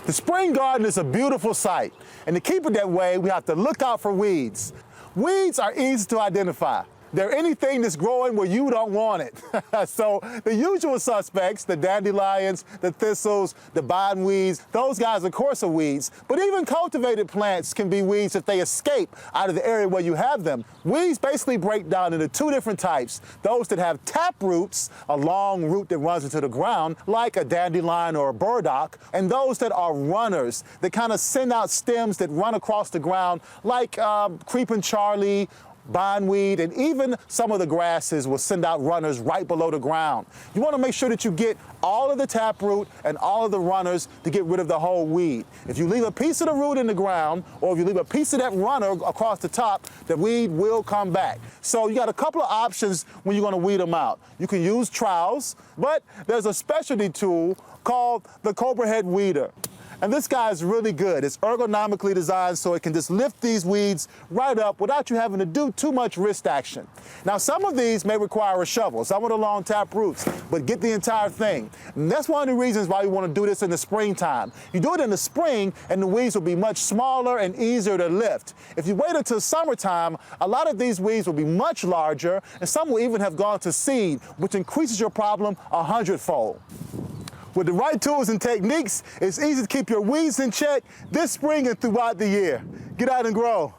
The spring garden is a beautiful sight, and to keep it that way, we have to look out for weeds. Weeds are easy to identify. They're anything that's growing where you don't want it. So the usual suspects, the dandelions, the thistles, the bindweeds, those guys of course are weeds, but even cultivated plants can be weeds if they escape out of the area where you have them. Weeds basically break down into two different types: those that have tap roots, a long root that runs into the ground, like a dandelion or a burdock, and those that are runners, that kind of send out stems that run across the ground, like creeping Charlie, bindweed, and even some of the grasses will send out runners right below the ground. You want to make sure that you get all of the taproot and all of the runners to get rid of the whole weed. If you leave a piece of the root in the ground, or if you leave a piece of that runner across the top, the weed will come back. So you got a couple of options when you're going to weed them out. You can use trowels, but there's a specialty tool called the Cobra Head Weeder. And this guy is really good. It's ergonomically designed so it can just lift these weeds right up without you having to do too much wrist action. Now, some of these may require a shovel, some of the long tap roots, but get the entire thing. And that's one of the reasons why we want to do this in the springtime. You do it in the spring and the weeds will be much smaller and easier to lift. If you wait until summertime, a lot of these weeds will be much larger, and some will even have gone to seed, which increases your problem 100-fold. With the right tools and techniques, it's easy to keep your weeds in check this spring and throughout the year. Get out and grow.